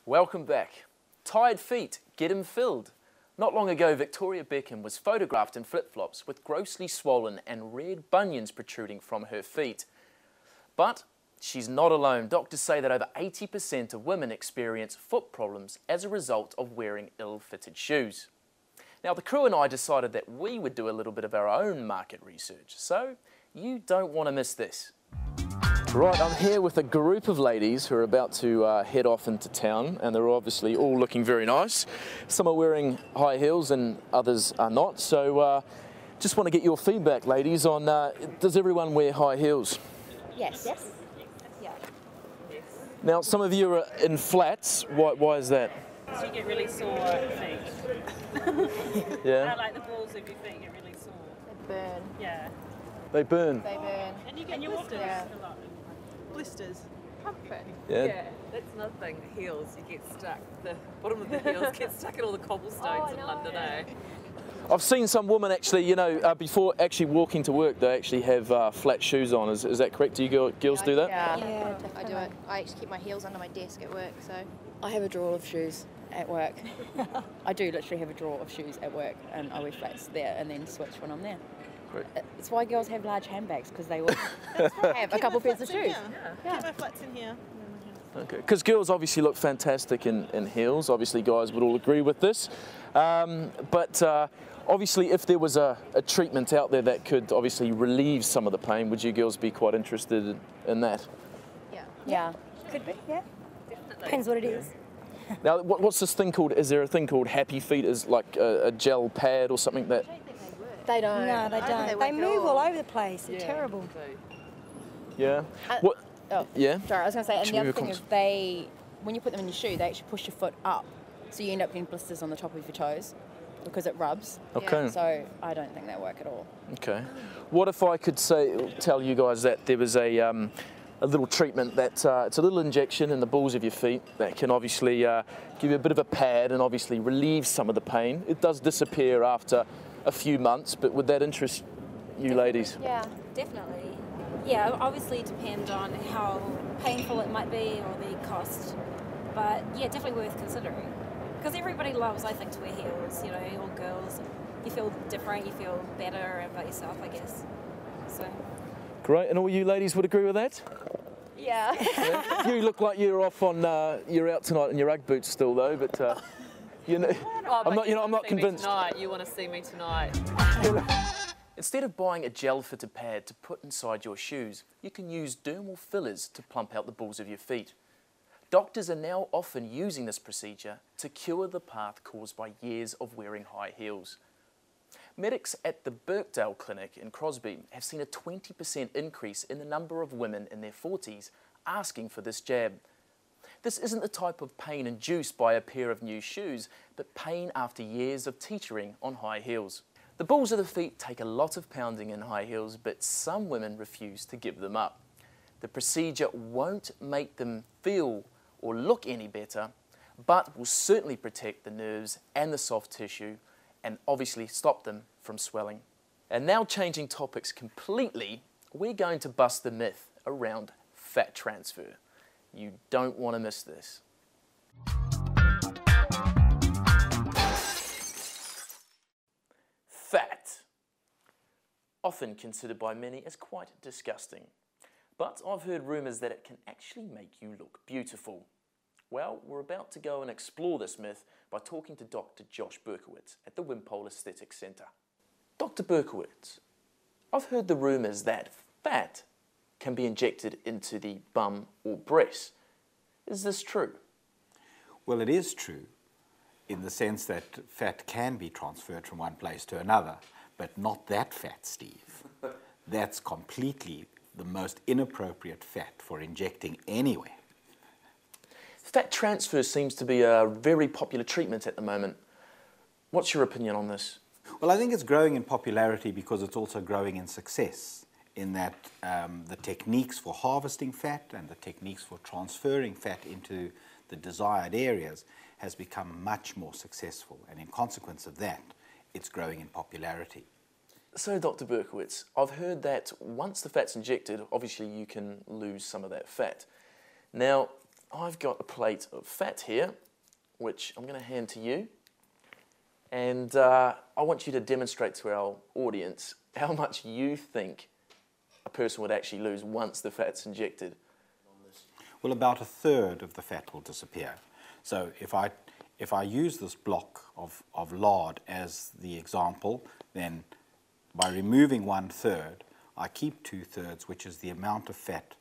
Welcome back. Tired feet, get 'em filled. Not long ago, Victoria Beckham was photographed in flip-flops with grossly swollen and red bunions protruding from her feet. But she's not alone. Doctors say that over 80% of women experience foot problems as a result of wearing ill-fitted shoes. Now, the crew and I decided that we would do a little bit of our own market research, so you don't want to miss this. Right, I'm here with a group of ladies who are about to head off into town, and they're obviously all looking very nice. Some are wearing high heels and others are not, so just want to get your feedback, ladies, on does everyone wear high heels? Yes. Yes. Yeah. Now, some of you are in flats. Why is that? So you get really sore feet. Yeah? Like the balls of your feet get really sore. They burn. Yeah. They burn? They burn. And you get blisters a lot. Blisters. Pumping. Yeah. That's another thing. The heels, you get stuck. The bottom of the heels get stuck in all the cobblestones in London, eh? I've seen some women actually, you know, before actually walking to work, they actually have flat shoes on. Is that correct? Do you girls do that? Yeah, I do it. I actually keep my heels under my desk at work, so. I have a drawer of shoes at work. I do literally have a drawer of shoes at work, and I wear flats there and then switch when I'm there. Great. It's why girls have large handbags, because they all have a couple pairs of shoes. Yeah. Keep my flats in here. Okay, because girls obviously look fantastic in heels. Obviously, guys would all agree with this. But obviously, if there was a treatment out there that could obviously relieve some of the pain, would you girls be quite interested in that? Yeah. Could be, yeah. Definitely. Depends what it is. Now, what's this thing called? Is there a thing called Happy Feet? Is like a gel pad or something that? They don't. No, they don't. They move all over the place. They're terrible. Yeah. What? Oh, yeah. Sorry, I was going to say, and Should the we other thing go is when you put them in your shoe, they actually push your foot up. So you end up getting blisters on the top of your toes because it rubs. Okay. So I don't think they work at all. Okay. What if I could tell you guys that there was a little treatment that it's a little injection in the balls of your feet that can obviously give you a bit of a pad and obviously relieve some of the pain. It does disappear after a few months, but would that interest you ladies? Yeah. Definitely. Yeah, obviously depend on how painful it might be or the cost. But yeah, definitely worth considering. Because everybody loves, I think, to wear heels, you know, all girls. You feel different, you feel better about yourself, I guess. So. Great, and all you ladies would agree with that? Yeah. Yeah? You look like you're off on, you're out tonight in your Ugg boots still though, but you know, I'm not convinced. You want to see me tonight. Instead of buying a gel-fitted pad to put inside your shoes, you can use dermal fillers to plump out the balls of your feet. Doctors are now often using this procedure to cure the path caused by years of wearing high heels. Medics at the Birkdale Clinic in Crosby have seen a 20% increase in the number of women in their 40s asking for this jab. This isn't the type of pain induced by a pair of new shoes, but pain after years of teetering on high heels. The balls of the feet take a lot of pounding in high heels, but some women refuse to give them up. The procedure won't make them feel or look any better, but will certainly protect the nerves and the soft tissue and obviously stop them from swelling. And now, changing topics completely, we're going to bust the myth around fat transfer. You don't want to miss this. Fat, often considered by many as quite disgusting, but I've heard rumours that it can actually make you look beautiful. Well, we're about to go and explore this myth by talking to Dr. Josh Berkowitz at the Wimpole Aesthetics Centre. Dr. Berkowitz, I've heard the rumours that fat can be injected into the bum or breast. Is this true? Well, it is true in the sense that fat can be transferred from one place to another, but not that fat, Steve. That's completely the most inappropriate fat for injecting anywhere. Fat transfer seems to be a very popular treatment at the moment. What's your opinion on this? Well, I think it's growing in popularity because it's also growing in success, in that the techniques for harvesting fat and the techniques for transferring fat into the desired areas has become much more successful, and in consequence of that, it's growing in popularity. So, Dr. Berkowitz, I've heard that once the fat's injected, obviously you can lose some of that fat. Now, I've got a plate of fat here, which I'm going to hand to you. And I want you to demonstrate to our audience how much you think a person would actually lose once the fat's injected. Well, about a third of the fat will disappear. So if I use this block of lard as the example, then by removing 1/3, I keep 2/3, which is the amount of fat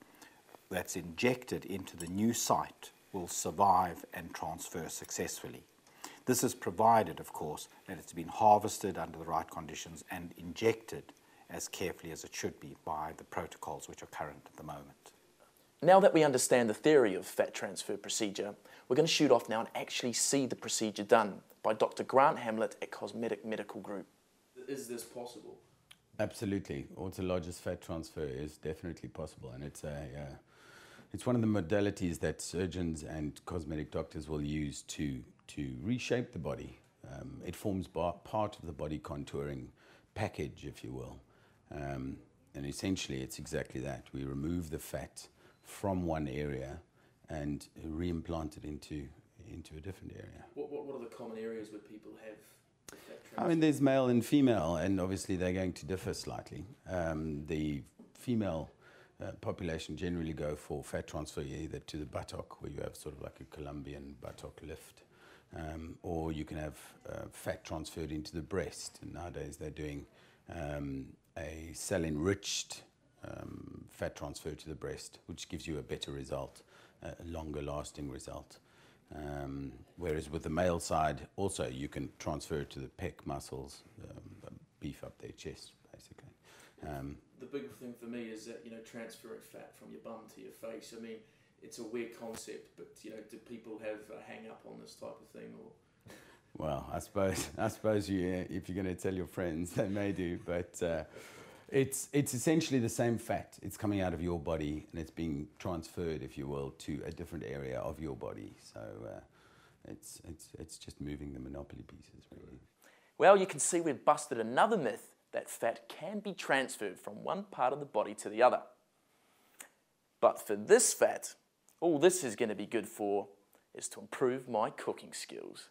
that's injected into the new site will survive and transfer successfully. This is provided, of course, that it's been harvested under the right conditions and injected as carefully as it should be by the protocols which are current at the moment. Now that we understand the theory of fat transfer procedure, we're going to shoot off now and actually see the procedure done by Dr. Grant Hamlet at Cosmetic Medical Group. Is this possible? Absolutely. Autologous fat transfer is definitely possible, and it's one of the modalities that surgeons and cosmetic doctors will use to reshape the body. It forms part of the body contouring package, if you will. And essentially, it's exactly that. We remove the fat from one area and reimplant it into a different area. What are the common areas where people have the fat transfer? I mean, there's male and female, and obviously they're going to differ slightly. The female population generally go for fat transfer either to the buttock, where you have sort of like a Colombian buttock lift, or you can have fat transferred into the breast. And nowadays they're doing a cell-enriched fat transfer to the breast, which gives you a better result, a longer lasting result. Whereas with the male side, also you can transfer it to the pec muscles, beef up their chest, basically. The big thing for me is that, transferring fat from your bum to your face. I mean, it's a weird concept, but, do people have a hang-up on this type of thing? Or? Well, I suppose you, if you're going to tell your friends, they may do, but it's essentially the same fat. It's coming out of your body and it's being transferred, if you will, to a different area of your body. So it's just moving the monopoly pieces, really. Well, you can see we've busted another myth that fat can be transferred from one part of the body to the other. But for this fat, all this is going to be good for is to improve my cooking skills.